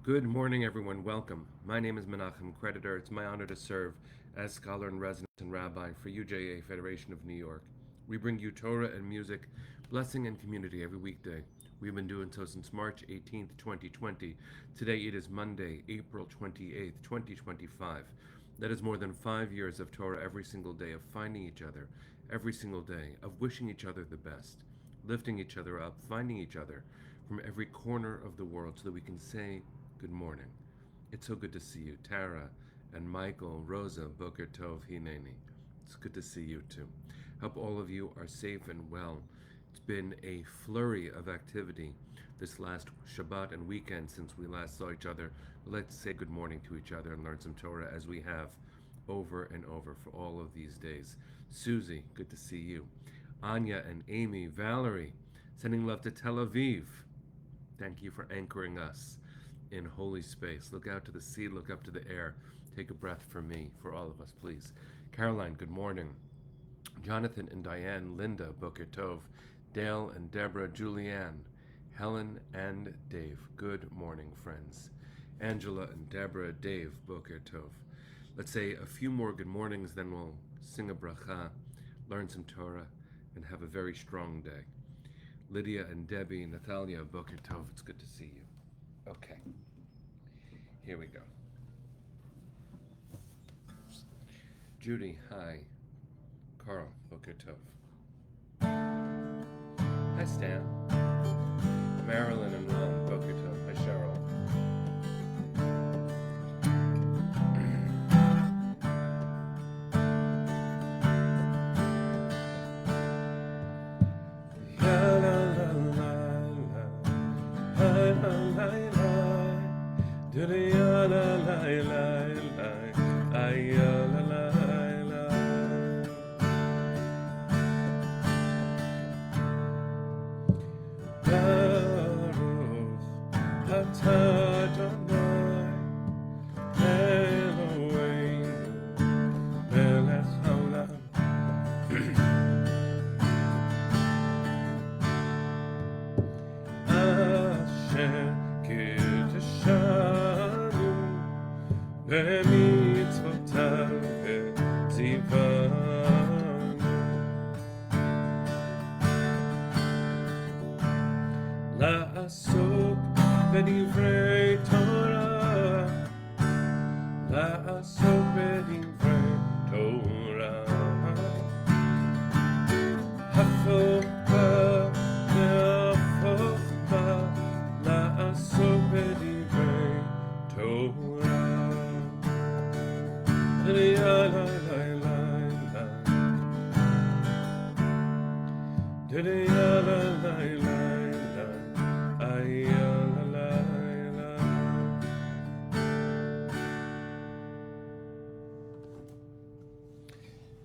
Good morning, everyone. Welcome. My name is Menachem Creditor. It's my honor to serve as scholar in residence and rabbi for UJA Federation of New York. We bring you Torah and music, blessing and community every weekday. We've been doing so since March 18th, 2020. Today it is Monday, April 28th, 2025. That is more than 5 years of Torah every single day, of finding each other every single day, of wishing each other the best, lifting each other up, finding each other from every corner of the world so that we can say good morning. It's so good to see you, Tara and Michael, Rosa, Boker Tov, Hineni. It's good to see you too. Hope all of you are safe and well. It's been a flurry of activity this last Shabbat and weekend since we last saw each other. Let's say good morning to each other and learn some Torah as we have over and over for all of these days. Susie, good to see you. Anya and Amy, Valerie, sending love to Tel Aviv. Thank you for anchoring us in holy space. Look out to the sea, look up to the air. Take a breath for me, for all of us, please. Caroline, good morning. Jonathan and Diane, Linda, Boker Tov, Dale and Deborah, Julianne, Helen and Dave. Good morning, friends. Angela and Deborah, Dave, Boker Tov. Let's say a few more good mornings, then we'll sing a bracha, learn some Torah, and have a very strong day. Lydia and Debbie, Natalia, Boker Tov, it's good to see you. Okay, here we go. Judy, hi. Carl, Boker Tov. Hi, Stan. Marilyn and Ron, Boker Tov. Hi, Cheryl. לעסוק בדברי תורה, לעסוק בדברי תורה, הפוך בה והפוך בה, לעסוק בדברי תורה. לה לה לה לה לה לה.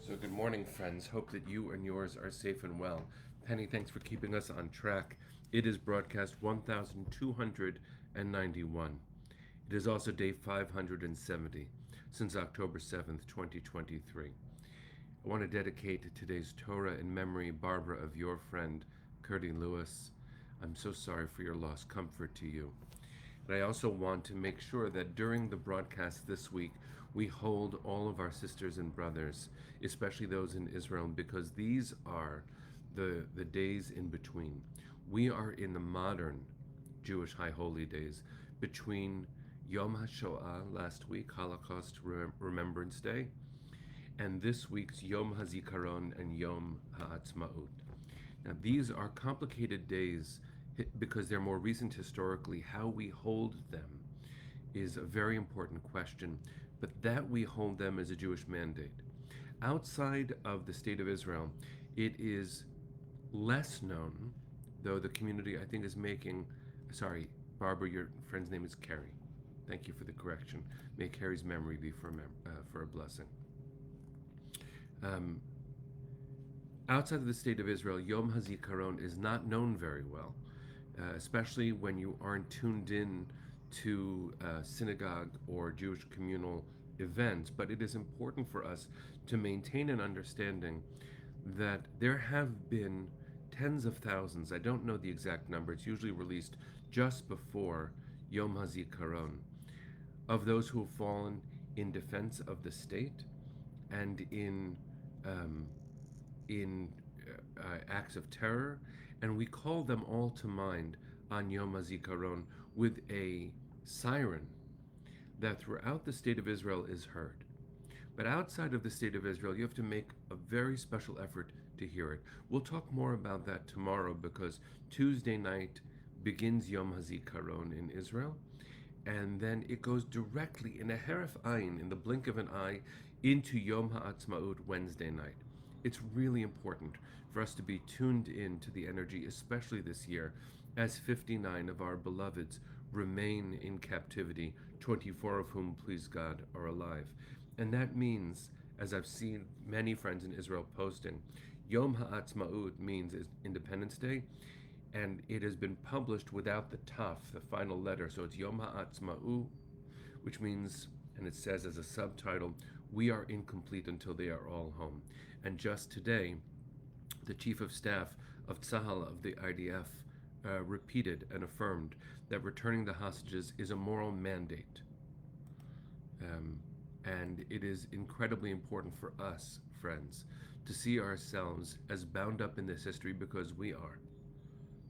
So good morning, friends. Hope that you and yours are safe and well. Penny, thanks for keeping us on track. It is broadcast 1291. It is also day 570 since October 7th, 2023. I want to dedicate today's Torah in memory, Barbara, of your friend, Curdy Lewis. I'm so sorry for your loss. Comfort to you. And I also want to make sure that during the broadcast this week, we hold all of our sisters and brothers, especially those in Israel, because these are the days in between. We are in the modern Jewish High Holy Days between Yom HaShoah last week, Holocaust Remembrance Day, and this week's Yom HaZikaron and Yom HaAtzmaut. Now, these are complicated days because they're more recent historically. How we hold them is a very important question, but that we hold them is a Jewish mandate. Outside of the state of Israel, it is less known, though the community, I think, is making. Sorry, Barbara, your friend's name is Carrie. Thank you for the correction. May Carrie's memory be for a blessing. Outside of the state of Israel, Yom HaZikaron is not known very well, especially when you aren't tuned in to synagogue or Jewish communal events. But it is important for us to maintain an understanding that there have been tens of thousands, I don't know the exact number, it's usually released just before Yom HaZikaron, of those who have fallen in defense of the state and um, in acts of terror, and we call them all to mind on Yom HaZikaron with a siren that throughout the state of Israel is heard. But outside of the state of Israel, you have to make a very special effort to hear it. We'll talk more about that tomorrow because Tuesday night begins Yom HaZikaron in Israel, and then it goes directly in a heref ayin, in the blink of an eye, into Yom HaAtzmaut Wednesday night. It's really important for us to be tuned in to the energy, especially this year, as 59 of our beloveds remain in captivity, 24 of whom, please God, are alive. And that means, as I've seen many friends in Israel posting, Yom HaAtzmaut means Independence Day, and it has been published without the taf, the final letter. So it's Yom HaAtzmaut, which means, and it says as a subtitle, we are incomplete until they are all home. And just today, the Chief of Staff of Tzahal of the IDF repeated and affirmed that returning the hostages is a moral mandate. And it is incredibly important for us, friends, to see ourselves as bound up in this history because we are.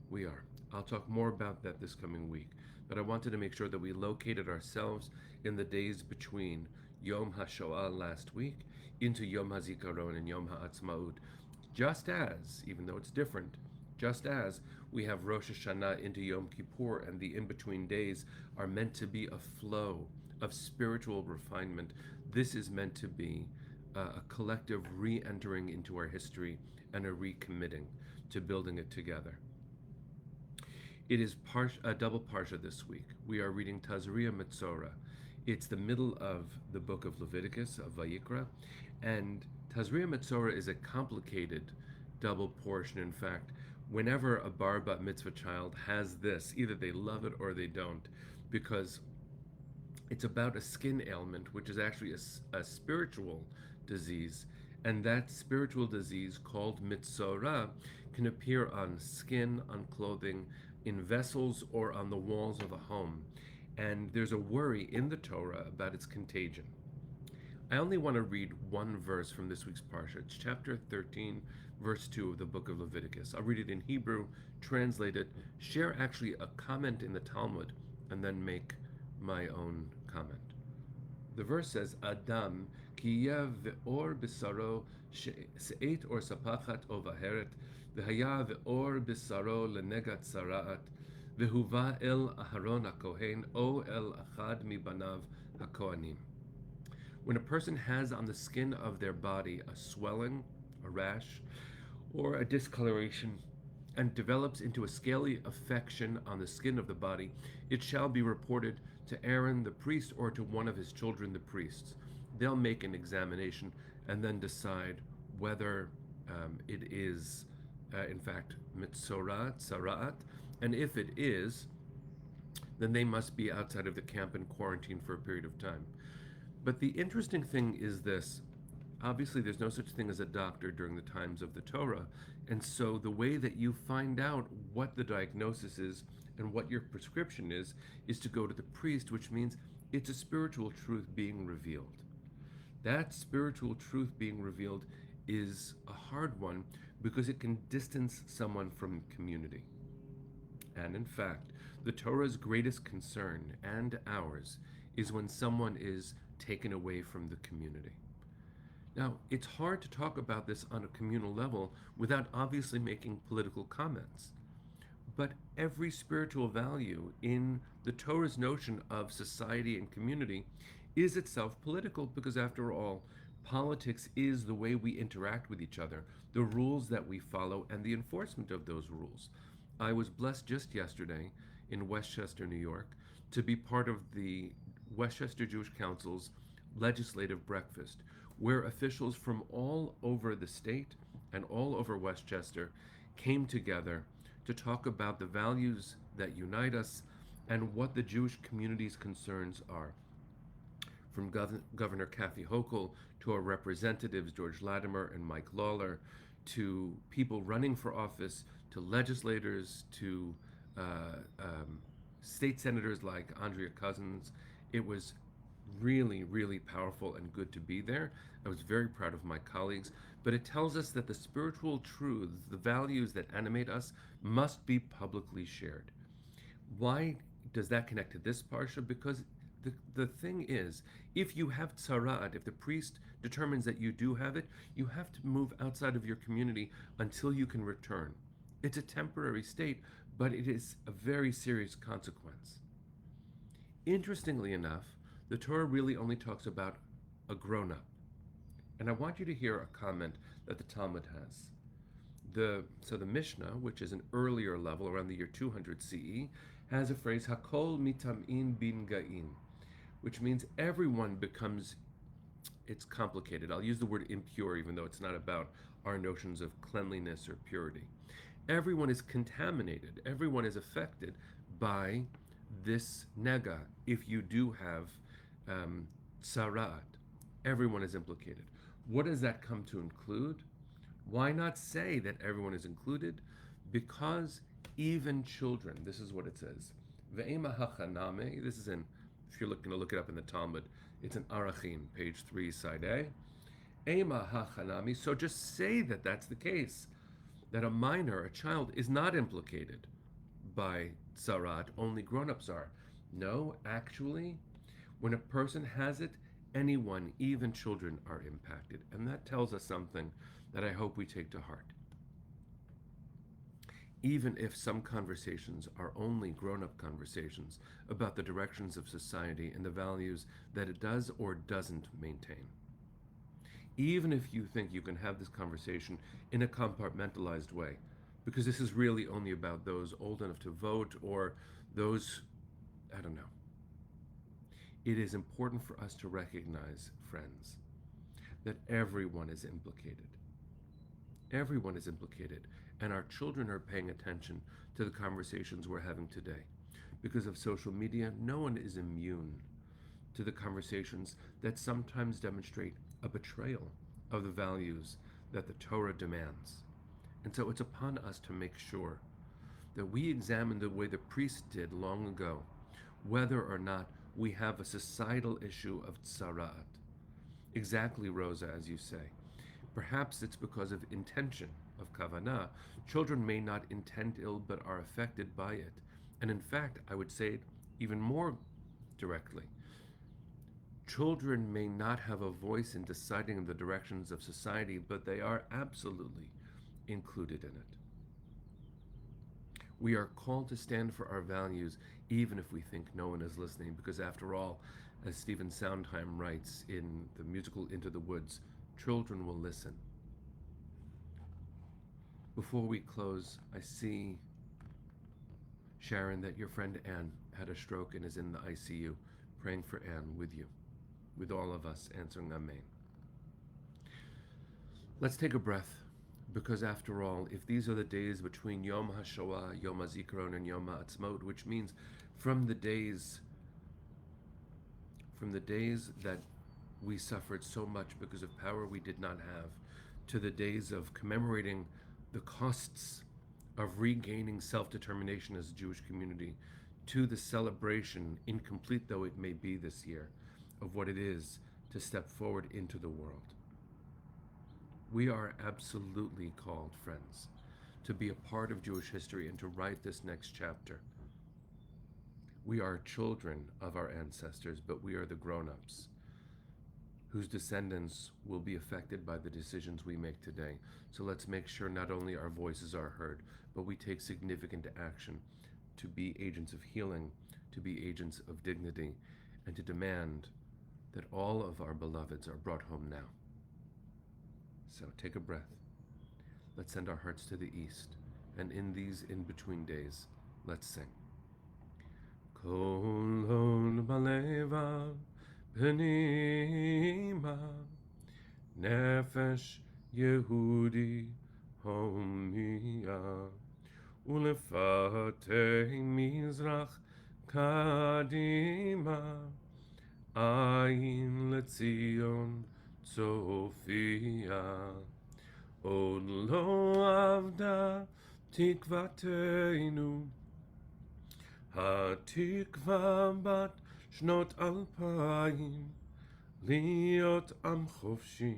We are. I'll talk more about that this coming week, but I wanted to make sure that we located ourselves in the days between Yom HaShoah last week into Yom HaZikaron and Yom HaAtzmaut, just as, even though it's different, just as we have Rosh Hashanah into Yom Kippur, and the in-between days are meant to be a flow of spiritual refinement. This is meant to be a collective re-entering into our history and a recommitting to building it together. It is a double parsha this week. We are reading Tazria Metzora. It's the middle of the book of Leviticus, of Vayikra, and Tazria Metzora is a complicated double portion. In fact, whenever a bar bat mitzvah child has this, either they love it or they don't, because it's about a skin ailment, which is actually a spiritual disease, and that spiritual disease called Metzora can appear on skin, on clothing, in vessels, or on the walls of a home. And there's a worry in the Torah about its contagion. I only want to read one verse from this week's parsha. It's chapter 13, verse 2 of the book of Leviticus. I'll read it in Hebrew, translate it, share actually a comment in the Talmud, and then make my own comment. The verse says, Adam ki yev ve'or b'saro se'et or sapachat o vaheret v'haya ve'or b'saro lenegat sara'at v'huva el Aharon HaKohen o el achad mibanav HaKohanim. When a person has on the skin of their body a swelling, a rash, or a discoloration, and develops into a scaly affection on the skin of the body, it shall be reported to Aaron the priest or to one of his children the priests. They'll make an examination and then decide whether it is, in fact, Metzora, Tzara'at, and if it is, then they must be outside of the camp and quarantined for a period of time. But the interesting thing is this. Obviously, there's no such thing as a doctor during the times of the Torah, and so the way that you find out what the diagnosis is and what your prescription is to go to the priest, which means it's a spiritual truth being revealed. That spiritual truth being revealed is a hard one because it can distance someone from community. And in fact, the Torah's greatest concern, and ours, is when someone is taken away from the community. Now, it's hard to talk about this on a communal level without obviously making political comments. But every spiritual value in the Torah's notion of society and community is itself political because, after all, politics is the way we interact with each other, the rules that we follow, and the enforcement of those rules. I was blessed just yesterday in Westchester, New York, to be part of the Westchester Jewish Council's legislative breakfast, where officials from all over the state and all over Westchester came together to talk about the values that unite us and what the Jewish community's concerns are. From Governor Kathy Hochul to our representatives George Latimer and Mike Lawler, to people running for office, to legislators, to state senators like Andrea Cousins. It was really, really powerful and good to be there. I was very proud of my colleagues, but it tells us that the spiritual truths, the values that animate us, must be publicly shared. Why does that connect to this parsha? Because the thing is, if you have tzara'at, if the priest determines that you do have it, you have to move outside of your community until you can return. It's a temporary state, but it is a very serious consequence. Interestingly enough, the Torah really only talks about a grown up. And I want you to hear a comment that the Talmud has. So the Mishnah, which is an earlier level, around the year 200 CE, has a phrase, Hakol mitam'in bin ga'in, which means everyone becomes, it's complicated. I'll use the word impure, even though it's not about our notions of cleanliness or purity. Everyone is contaminated. Everyone is affected by this nega. If you do have tzara'at, everyone is implicated. What does that come to include? Why not say that everyone is included? Because even children, this is what it says. Ve'ema hachaname, this is in, if you're going to look it up in the Talmud, it's in Arachim, page 3, side A. Ema hachanami, so just say that that's the case, that a minor, a child, is not implicated by tzara'at, only grown-ups are. No, actually, when a person has it, anyone, even children, are impacted. And that tells us something that I hope we take to heart. Even if some conversations are only grown-up conversations about the directions of society and the values that it does or doesn't maintain. Even if you think you can have this conversation in a compartmentalized way, because this is really only about those old enough to vote or those, I don't know. It is important for us to recognize, friends, that everyone is implicated. Everyone is implicated, and our children are paying attention to the conversations we're having today. Because of social media, no one is immune to the conversations that sometimes demonstrate a betrayal of the values that the Torah demands. And so it's upon us to make sure that we examine the way the priest did long ago, whether or not we have a societal issue of tzara'at. Exactly, Rosa, as you say. Perhaps it's because of intention, of kavanah. Children may not intend ill, but are affected by it. And in fact, I would say it even more directly. Children may not have a voice in deciding the directions of society, but they are absolutely included in it. We are called to stand for our values, even if we think no one is listening, because after all, as Stephen Sondheim writes in the musical Into the Woods, children will listen. Before we close, I see, Sharon, that your friend Anne had a stroke and is in the ICU. Praying for Anne with you, with all of us answering Amen. Let's take a breath, because after all, if these are the days between Yom HaShoah, Yom HaZikaron, and Yom HaAtzmaut, which means from the days that we suffered so much because of power we did not have, to the days of commemorating the costs of regaining self-determination as a Jewish community, to the celebration, incomplete though it may be this year, of what it is to step forward into the world. We are absolutely called, friends, to be a part of Jewish history and to write this next chapter. We are children of our ancestors, but we are the grown-ups whose descendants will be affected by the decisions we make today. So let's make sure not only our voices are heard, but we take significant action to be agents of healing, to be agents of dignity, and to demand that all of our beloveds are brought home now. So take a breath. Let's send our hearts to the east, and in these in-between days, let's sing. Kol hod baleva Penima Nefesh Yehudi Homiya Ulefate Mizrach Kadima Ayin Letzion Sophia Od lo avda tikvateinu התקווה בת שנות 2000, להיות עם חופשי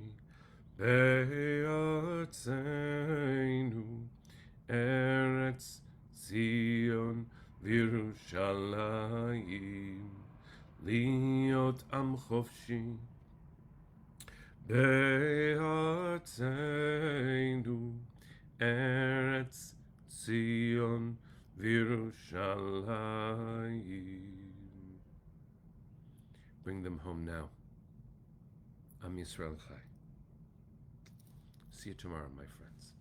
בארצנו, ארץ ציון וירושלים. להיות עם חופשי בארצנו, ארץ ציון וירושלים. Bring them home now. Am Yisrael Chai. See you tomorrow, my friends.